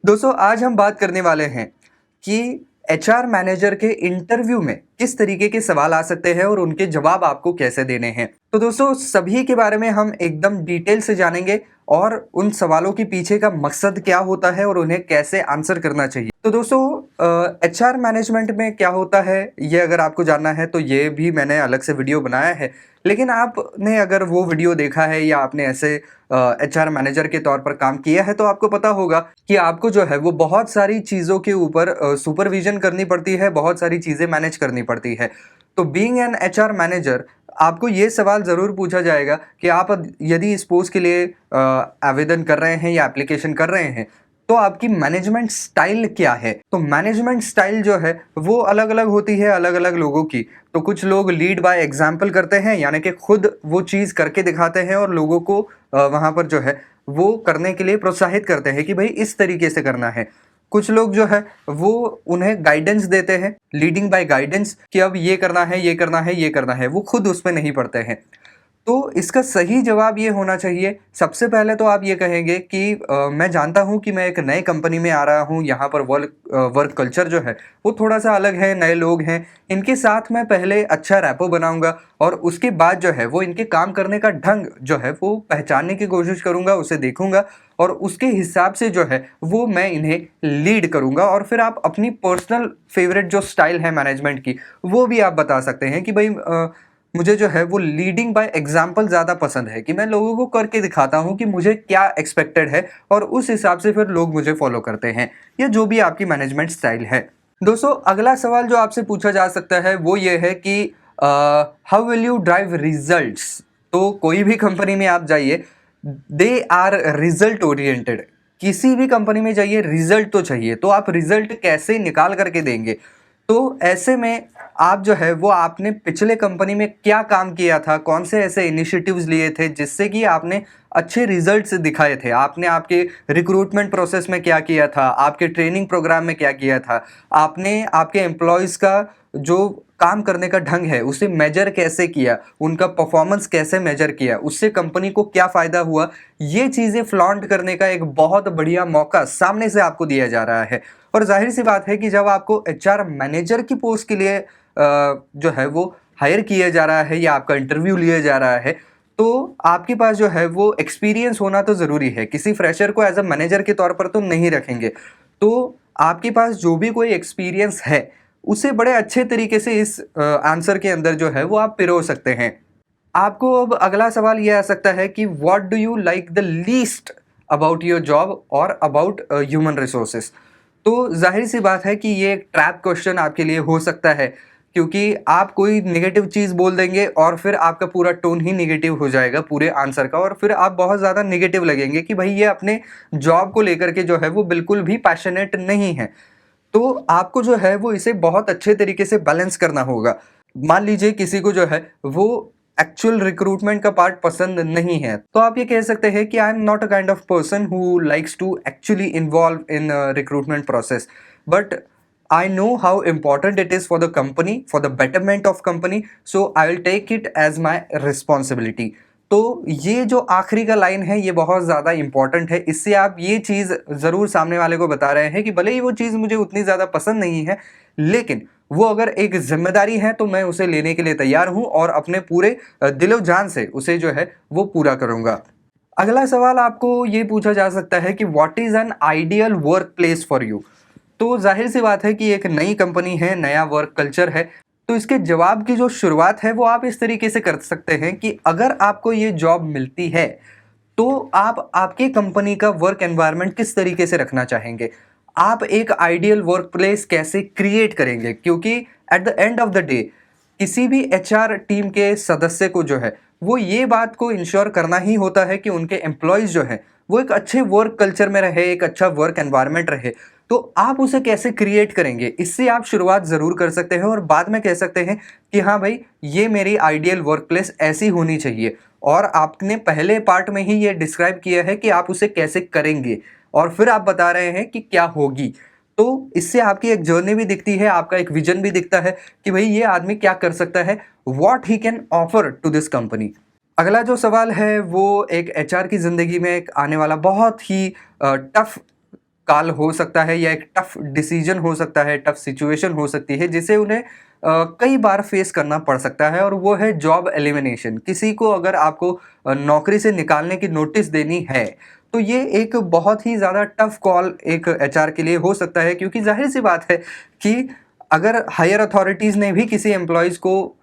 दोस्तों आज हम बात करने वाले हैं कि एचआर मैनेजर के इंटरव्यू में किस तरीके के सवाल आ सकते हैं और उनके जवाब आपको कैसे देने हैं। तो दोस्तों सभी के बारे में हम एकदम डिटेल से जानेंगे और उन सवालों के पीछे का मकसद क्या होता है और उन्हें कैसे आंसर करना चाहिए। तो दोस्तों एचआर मैनेजमेंट में क्या होता है ये अगर आपको जानना है तो ये भी मैंने अलग से वीडियो बनाया है, लेकिन आपने अगर वो वीडियो देखा है या आपने ऐसे एचआर मैनेजर के तौर पर काम किया है तो आपको पता होगा कि आपको जो है वो बहुत सारी चीज़ों के ऊपर सुपरविजन करनी पड़ती है, बहुत सारी चीज़ें मैनेज करनी पड़ती है। तो बीइंग एन एचआर मैनेजर आपको ये सवाल ज़रूर पूछा जाएगा कि आप यदि इस पोस्ट के लिए आवेदन कर रहे हैं या एप्लीकेशन कर रहे हैं तो आपकी मैनेजमेंट स्टाइल क्या है। तो मैनेजमेंट स्टाइल जो है वो अलग अलग होती है अलग अलग लोगों की। तो कुछ लोग लीड बाय एग्जाम्पल करते हैं, यानी कि खुद वो चीज़ करके दिखाते हैं और लोगों को वहाँ पर जो है वो करने के लिए प्रोत्साहित करते हैं कि भाई इस तरीके से करना है। कुछ लोग जो है वो उन्हें गाइडेंस देते हैं, लीडिंग बाय गाइडेंस, कि अब ये करना है ये करना है ये करना है, वो खुद उसमें नहीं पड़ते हैं। तो इसका सही जवाब ये होना चाहिए, सबसे पहले तो आप ये कहेंगे कि मैं जानता हूँ कि मैं एक नए कंपनी में आ रहा हूँ, यहाँ पर वर्क कल्चर जो है वो थोड़ा सा अलग है, नए लोग हैं, इनके साथ मैं पहले अच्छा रैपो बनाऊंगा और उसके बाद जो है वो इनके काम करने का ढंग जो है वो पहचानने की कोशिश करूंगा, उसे देखूंगा और उसके हिसाब से जो है वो मैं इन्हें लीड करूंगा। और फिर आप अपनी पर्सनल फेवरेट जो स्टाइल है मैनेजमेंट की वो भी आप बता सकते हैं कि भाई मुझे जो है वो लीडिंग बाय एग्जाम्पल ज़्यादा पसंद है, कि मैं लोगों को करके दिखाता हूँ कि मुझे क्या एक्सपेक्टेड है और उस हिसाब से फिर लोग मुझे फॉलो करते हैं, या जो भी आपकी मैनेजमेंट स्टाइल है। दोस्तों अगला सवाल जो आपसे पूछा जा सकता है वो ये है कि how will you drive results. तो कोई भी कंपनी में आप जाइए, दे आर रिजल्ट ओरिएंटेड, किसी भी कंपनी में जाइए रिजल्ट तो चाहिए, तो आप रिजल्ट कैसे निकाल करके देंगे। तो ऐसे में आप जो है वो आपने पिछले कंपनी में क्या काम किया था, कौन से ऐसे इनिशिएटिव्स लिए थे जिससे कि आपने अच्छे रिजल्ट्स दिखाए थे, आपने आपके रिक्रूटमेंट प्रोसेस में क्या किया था, आपके ट्रेनिंग प्रोग्राम में क्या किया था, आपने आपके एम्प्लॉयज़ का जो काम करने का ढंग है उसे मेजर कैसे किया, उनका परफॉर्मेंस कैसे मेजर किया, उससे कंपनी को क्या फ़ायदा हुआ। ये चीज़ें फ्लॉन्ट करने का एक बहुत बढ़िया मौका सामने से आपको दिया जा रहा है। और जाहिर सी बात है कि जब आपको एचआर मैनेजर की पोस्ट के लिए जो है वो हायर किया जा रहा है या आपका इंटरव्यू लिया जा रहा है, तो आपके पास जो है वो एक्सपीरियंस होना तो ज़रूरी है। किसी फ्रेशर को एज अ मैनेजर के तौर पर तो नहीं रखेंगे, तो आपके पास जो भी कोई एक्सपीरियंस है उसे बड़े अच्छे तरीके से इस आंसर के अंदर जो है वो आप पिरो सकते हैं। आपको अब अगला सवाल ये आ सकता है कि what do you like the least about your job और अबाउट ह्यूमन रिसोर्सेज। तो जाहिर सी बात है कि ये एक ट्रैप क्वेश्चन आपके लिए हो सकता है, क्योंकि आप कोई नेगेटिव चीज़ बोल देंगे और फिर आपका पूरा टोन ही नेगेटिव हो जाएगा पूरे आंसर का, और फिर आप बहुत ज़्यादा नेगेटिव लगेंगे कि भाई ये अपने जॉब को लेकर के जो है वो बिल्कुल भी पैशनेट नहीं है। तो आपको जो है वो इसे बहुत अच्छे तरीके से बैलेंस करना होगा। मान लीजिए किसी को जो है वो एक्चुअल रिक्रूटमेंट का पार्ट पसंद नहीं है, तो आप ये कह सकते हैं कि I am not a kind of person who likes to actually involve in recruitment process, but I know how important it is for the company, for the betterment of company, so I will take it as my responsibility। तो ये जो आखिरी का line है ये बहुत ज़्यादा important है, इससे आप ये चीज़ ज़रूर सामने वाले को बता रहे हैं कि भले ही वो चीज़ मुझे उतनी ज़्यादा पसंद नहीं है, लेकिन वो अगर एक जिम्मेदारी है तो मैं उसे लेने के लिए तैयार हूँ और अपने पूरे दिलो जान से उसे जो है वो पूरा करूँगा। अगला सवाल आपको ये पूछा जा सकता है कि what is an ideal work place for you. तो जाहिर सी बात है कि एक नई कंपनी है, नया वर्क कल्चर है, तो इसके जवाब की जो शुरुआत है वो आप इस तरीके से कर सकते हैं कि अगर आपको ये जॉब मिलती है तो आप आपकी कंपनी का वर्क एनवायरनमेंट किस तरीके से रखना चाहेंगे, आप एक आइडियल वर्क प्लेस कैसे क्रिएट करेंगे। क्योंकि at the end of the day किसी भी एचआर टीम के सदस्य को जो है वो ये बात को इंश्योर करना ही होता है कि उनके एम्प्लॉयज़ जो है वो एक अच्छे वर्क कल्चर में रहे, एक अच्छा वर्क एनवायरनमेंट रहे। तो आप उसे कैसे क्रिएट करेंगे, इससे आप शुरुआत ज़रूर कर सकते हैं और बाद में कह सकते हैं कि हाँ भाई ये मेरी आइडियल वर्क प्लेस ऐसी होनी चाहिए, और आपने पहले पार्ट में ही ये डिस्क्राइब किया है कि आप उसे कैसे करेंगे और फिर आप बता रहे हैं कि क्या होगी। तो इससे आपकी एक जर्नी भी दिखती है, आपका एक विजन भी दिखता है कि भाई ये आदमी क्या कर सकता है, what he can offer to this company. अगला जो सवाल है वो एक एचआर की ज़िंदगी में एक आने वाला बहुत ही टफ काल हो सकता है या एक टफ डिसीजन हो सकता है, टफ सिचुएशन हो सकती है जिसे उन्हें कई बार फेस करना पड़ सकता है, और वो है जॉब एलिमिनेशन। किसी को अगर आपको नौकरी से निकालने की नोटिस देनी है, तो ये एक बहुत ही ज़्यादा टफ कॉल एक एचआर के लिए हो सकता है, क्योंकि ज़ाहिर सी बात है कि अगर हायर अथॉरिटीज़ ने भी किसी एम्प्लॉइज़ को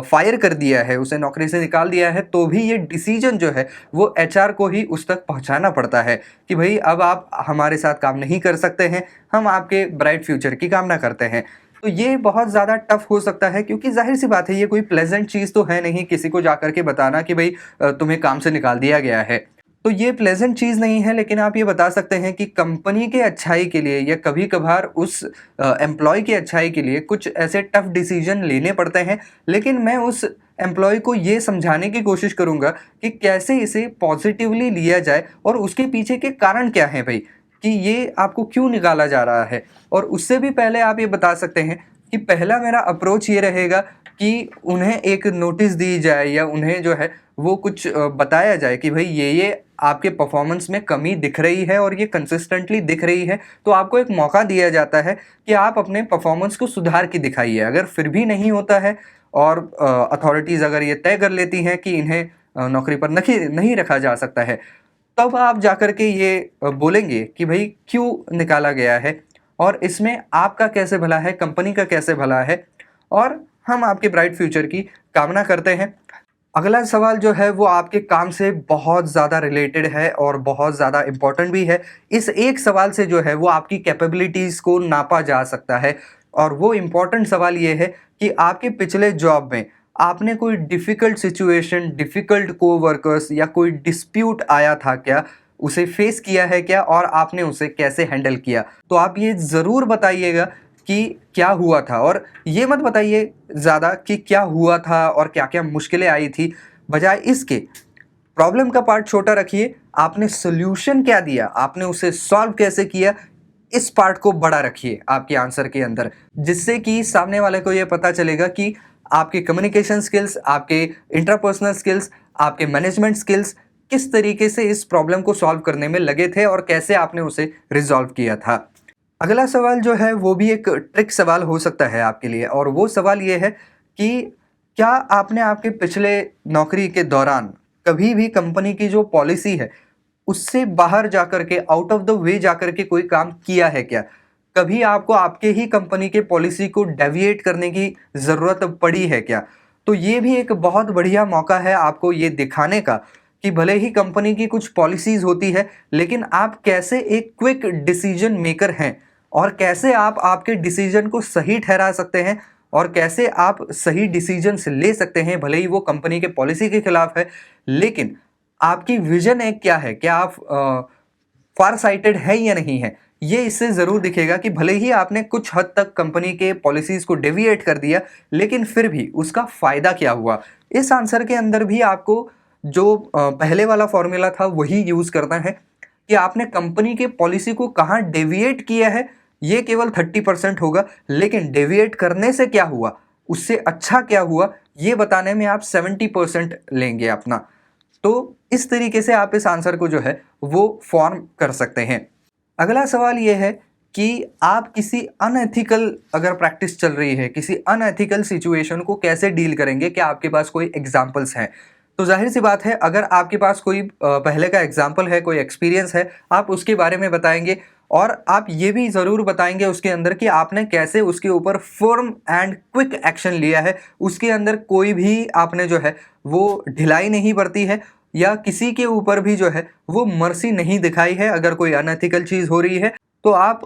फायर कर दिया है, उसे नौकरी से निकाल दिया है, तो भी ये डिसीजन जो है वो एचआर को ही उस तक पहुंचाना पड़ता है कि भाई अब आप हमारे साथ काम नहीं कर सकते हैं, हम आपके ब्राइट फ्यूचर की कामना करते हैं। तो ये बहुत ज़्यादा टफ हो सकता है, क्योंकि जाहिर सी बात है ये कोई प्लेजेंट चीज़ तो है नहीं किसी को जाकर के बताना कि भाई तुम्हें काम से निकाल दिया गया है। तो ये प्लेजेंट चीज़ नहीं है, लेकिन आप ये बता सकते हैं कि कंपनी के अच्छाई के लिए या कभी-कभार उस एम्प्लॉय की अच्छाई के लिए कुछ ऐसे टफ डिसीजन लेने पड़ते हैं, लेकिन मैं उस एम्प्लॉय को ये समझाने की कोशिश करूँगा कि कैसे इसे पॉजिटिवली लिया जाए और उसके पीछे के कारण क्या हैं भई, कि ये आपको क्यों निकाला जा रहा है। और उससे भी पहले आप ये बता सकते हैं कि पहला मेरा अप्रोच ये रहेगा कि उन्हें एक नोटिस दी जाए या उन्हें जो है वो कुछ बताया जाए कि भाई ये आपके परफॉर्मेंस में कमी दिख रही है और ये कंसिस्टेंटली दिख रही है, तो आपको एक मौका दिया जाता है कि आप अपने परफॉर्मेंस को सुधार के दिखाइए। अगर फिर भी नहीं होता है और अथॉरिटीज़ अगर ये तय कर लेती हैं कि इन्हें नौकरी पर नहीं रखा जा सकता है, तब आप जाकर के ये बोलेंगे कि भाई क्यों निकाला गया है और इसमें आपका कैसे भला है, कंपनी का कैसे भला है, और हम आपके ब्राइट फ्यूचर की कामना करते हैं। अगला सवाल जो है वो आपके काम से बहुत ज़्यादा रिलेटेड है और बहुत ज़्यादा इम्पोर्टेंट भी है। इस एक सवाल से जो है वो आपकी कैपेबिलिटीज़ को नापा जा सकता है, और वो इम्पोर्टेंट सवाल ये है कि आपके पिछले जॉब में आपने कोई डिफ़िकल्ट सिचुएशन, डिफ़िकल्ट कोवर्कर्स या कोई डिस्प्यूट आया था क्या? उसे फेस किया है क्या? और आपने उसे कैसे हैंडल किया? तो आप ये ज़रूर बताइएगा कि क्या हुआ था, और ये मत बताइए ज़्यादा कि क्या हुआ था और क्या-क्या मुश्किलें आई थी। बजाय इसके प्रॉब्लम का पार्ट छोटा रखिए, आपने सॉल्यूशन क्या दिया, आपने उसे सॉल्व कैसे किया, इस पार्ट को बड़ा रखिए आपके आंसर के अंदर, जिससे कि सामने वाले को ये पता चलेगा कि आपके कम्युनिकेशन स्किल्स, आपके इंटरपर्सनल स्किल्स, आपके मैनेजमेंट स्किल्स किस तरीके से इस प्रॉब्लम को सॉल्व करने में लगे थे और कैसे आपने उसे रिज़ॉल्व किया था। अगला सवाल जो है वो भी एक ट्रिक सवाल हो सकता है आपके लिए, और वो सवाल ये है कि क्या आपने आपके पिछले नौकरी के दौरान कभी भी कंपनी की जो पॉलिसी है उससे बाहर जाकर के, आउट ऑफ द वे जाकर के कोई काम किया है क्या? कभी आपको आपके ही कंपनी के पॉलिसी को डेविएट करने की ज़रूरत पड़ी है क्या? तो ये भी एक बहुत बढ़िया मौका है आपको ये दिखाने का कि भले ही कंपनी की कुछ पॉलिसीज़ होती है, लेकिन आप कैसे एक क्विक डिसीजन मेकर हैं और कैसे आप आपके डिसीजन को सही ठहरा सकते हैं और कैसे आप सही डिसीजंस ले सकते हैं, भले ही वो कंपनी के पॉलिसी के खिलाफ है, लेकिन आपकी विजन एक क्या है, क्या आप फार साइटेड है या नहीं है, ये इससे ज़रूर दिखेगा कि भले ही आपने कुछ हद तक कंपनी के पॉलिसीज़ को डेविएट कर दिया, लेकिन फिर भी उसका फ़ायदा क्या हुआ। इस आंसर के अंदर भी आपको जो पहले वाला फॉर्मूला था वही यूज़ करना है कि आपने कंपनी के पॉलिसी को कहाँ डेविएट किया है, ये केवल 30% होगा, लेकिन डेविएट करने से क्या हुआ, उससे अच्छा क्या हुआ, ये बताने में आप 70% लेंगे अपना। तो इस तरीके से आप इस आंसर को जो है वो फॉर्म कर सकते हैं। अगला सवाल ये है कि आप किसी अनएथिकल अगर प्रैक्टिस चल रही है, किसी अनएथिकल सिचुएशन को कैसे डील करेंगे? क्या आपके पास कोई एग्जांपल्स हैं? तो ज़ाहिर सी बात है, अगर आपके पास कोई पहले का एग्जांपल है, कोई एक्सपीरियंस है, आप उसके बारे में बताएंगे, और आप ये भी ज़रूर बताएंगे उसके अंदर कि आपने कैसे उसके ऊपर फर्म एंड क्विक एक्शन लिया है। उसके अंदर कोई भी आपने जो है वो ढिलाई नहीं बरती है या किसी के ऊपर भी जो है वो मर्सी नहीं दिखाई है। अगर कोई अनएथिकल चीज़ हो रही है तो आप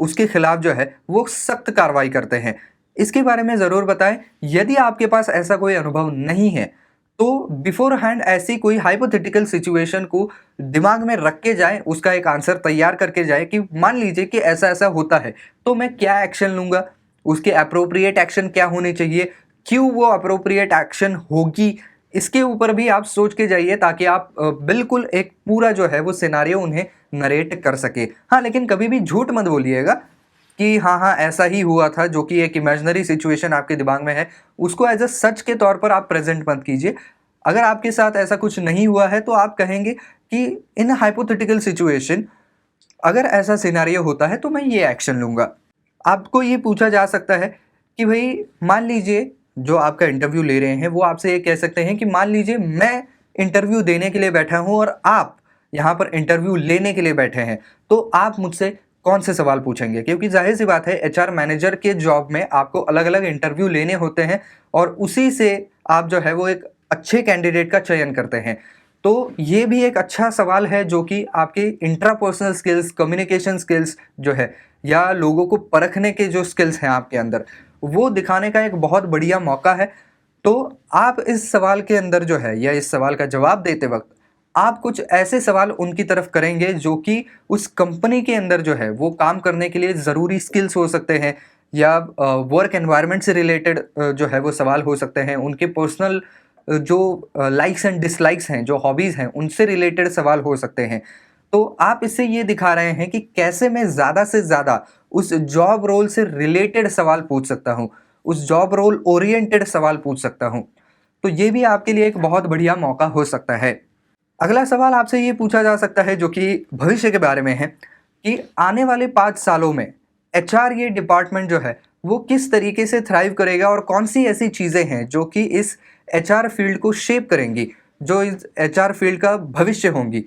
उसके खिलाफ जो है वो सख्त कार्रवाई करते हैं। इसके बारे में ज़रूर बताएं। यदि आपके पास ऐसा कोई अनुभव नहीं है तो बिफोर हैंड ऐसी कोई हाइपोथेटिकल सिचुएशन को दिमाग में रख के जाएं, उसका एक आंसर तैयार करके जाएं कि मान लीजिए कि ऐसा ऐसा होता है तो मैं क्या एक्शन लूँगा, उसके अप्रोप्रिएट एक्शन क्या होने चाहिए, क्यों वो अप्रोप्रिएट एक्शन होगी, इसके ऊपर भी आप सोच के जाइए ताकि आप बिल्कुल एक पूरा जो है वो सिनारियो उन्हें नरेट कर सके। हाँ, लेकिन कभी भी झूठ मत बोलिएगा कि हाँ हाँ ऐसा ही हुआ था, जो कि एक इमेजिनरी सिचुएशन आपके दिमाग में है, उसको एज अ सच के तौर पर आप प्रेजेंट मत कीजिए। अगर आपके साथ ऐसा कुछ नहीं हुआ है तो आप कहेंगे कि इन हाइपोथेटिकल सिचुएशन अगर ऐसा सिनेरियो होता है तो मैं ये एक्शन लूँगा। आपको ये पूछा जा सकता है कि भई मान लीजिए जो आपका इंटरव्यू ले रहे हैं वो आपसे ये कह सकते हैं कि मान लीजिए मैं इंटरव्यू देने के लिए बैठा हूँ और आप यहाँ पर इंटरव्यू लेने के लिए बैठे हैं, तो आप मुझसे कौन से सवाल पूछेंगे? क्योंकि ज़ाहिर-सी बात है एचआर मैनेजर के जॉब में आपको अलग-अलग इंटरव्यू लेने होते हैं और उसी से आप जो है वो एक अच्छे कैंडिडेट का चयन करते हैं। तो ये भी एक अच्छा सवाल है जो कि आपके इंट्रापर्सनल स्किल्स, कम्युनिकेशन स्किल्स जो है या लोगों को परखने के जो स्किल्स हैं आपके अंदर, वो दिखाने का एक बहुत बढ़िया मौका है। तो आप इस सवाल के अंदर जो है या इस सवाल का जवाब देते वक़्त आप कुछ ऐसे सवाल उनकी तरफ करेंगे जो कि उस कंपनी के अंदर जो है वो काम करने के लिए ज़रूरी स्किल्स हो सकते हैं या वर्क एनवायरनमेंट से रिलेटेड जो है वो सवाल हो सकते हैं। उनके पर्सनल जो लाइक्स एंड डिसलाइक्स हैं, जो हॉबीज़ हैं, उनसे रिलेटेड सवाल हो सकते हैं। तो आप इससे ये दिखा रहे हैं कि कैसे मैं ज़्यादा से ज़्यादा उस जॉब रोल से रिलेटेड सवाल पूछ सकता हूँ, उस जॉब रोल ओरिएंटेड सवाल पूछ सकता हूँ। तो ये भी आपके लिए एक बहुत बढ़िया मौका हो सकता है। अगला सवाल आपसे ये पूछा जा सकता है जो कि भविष्य के बारे में है कि आने वाले 5 सालों में एचआर ये डिपार्टमेंट जो है वो किस तरीके से थ्राइव करेगा और कौन-सी ऐसी चीज़ें हैं जो कि इस एचआर फील्ड को शेप करेंगी, जो इस एचआर फील्ड का भविष्य होंगी।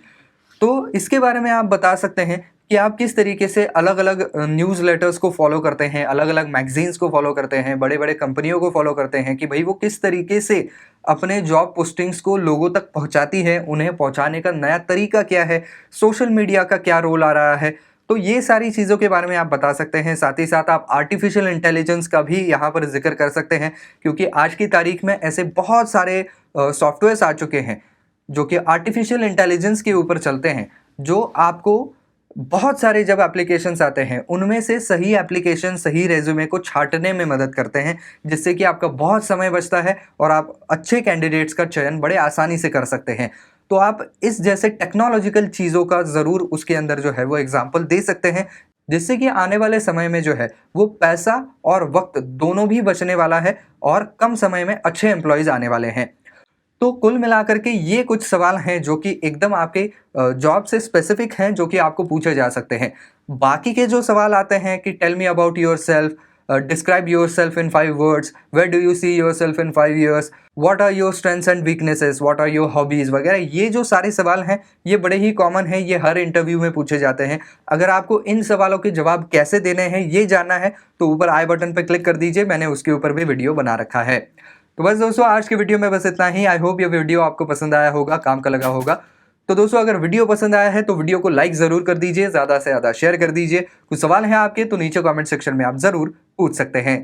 तो इसके बारे में आप बता सकते हैं कि आप किस तरीके से अलग-अलग न्यूज़लेटर्स को फ़ॉलो करते हैं, अलग-अलग मैगज़ीन्स को फ़ॉलो करते हैं, बड़े-बड़े कंपनियों को फ़ॉलो करते हैं कि भई वो किस तरीके से अपने जॉब पोस्टिंग्स को लोगों तक पहुँचाती है, उन्हें पहुँचाने का नया तरीका क्या है, सोशल मीडिया का क्या रोल आ रहा है। तो ये सारी चीज़ों के बारे में आप बता सकते हैं। साथ ही साथ आप आर्टिफ़िशियल इंटेलिजेंस का भी यहाँ पर ज़िक्र कर सकते हैं क्योंकि आज की तारीख में ऐसे बहुत सारे सॉफ्टवेयर्स आ चुके हैं, जो कि आर्टिफ़िशियल इंटेलिजेंस के ऊपर चलते हैं, जो आपको बहुत सारे जब एप्लीकेशंस आते हैं, उनमें से सही एप्लीकेशन, सही रिज़्यूमे को छाँटने में मदद करते हैं, जिससे कि आपका बहुत समय बचता है और आप अच्छे कैंडिडेट्स का चयन बड़े आसानी से कर सकते हैं। तो आप इस जैसे टेक्नोलॉजिकल चीज़ों का ज़रूर उसके अंदर जो है वो एग्ज़ाम्पल दे सकते हैं, जिससे कि आने वाले समय में जो है वो पैसा और वक़्त दोनों भी बचने वाला है और कम समय में अच्छे एम्प्लॉइज़ आने वाले हैं। तो कुल मिलाकर के ये कुछ सवाल हैं जो कि एकदम आपके जॉब से स्पेसिफिक हैं जो कि आपको पूछे जा सकते हैं। बाकी के जो सवाल आते हैं कि tell me about yourself, describe yourself in 5 words, where do you see yourself in 5 years, what are your strengths and weaknesses, what are your hobbies वगैरह, ये जो सारे सवाल हैं ये बड़े ही कॉमन हैं, ये हर इंटरव्यू में पूछे जाते हैं। अगर आपको इन सवालों के जवाब कैसे देने हैं ये जानना है तो ऊपर आई बटन पर क्लिक कर दीजिए, मैंने उसके ऊपर भी वीडियो बना रखा है। तो बस दोस्तों आज की वीडियो में बस इतना ही। आई होप ये वीडियो आपको पसंद आया होगा, काम का लगा होगा। तो दोस्तों अगर वीडियो पसंद आया है तो वीडियो को लाइक ज़रूर कर दीजिए, ज़्यादा से ज़्यादा शेयर कर दीजिए। कुछ सवाल हैं आपके तो नीचे कमेंट सेक्शन में आप ज़रूर पूछ सकते हैं।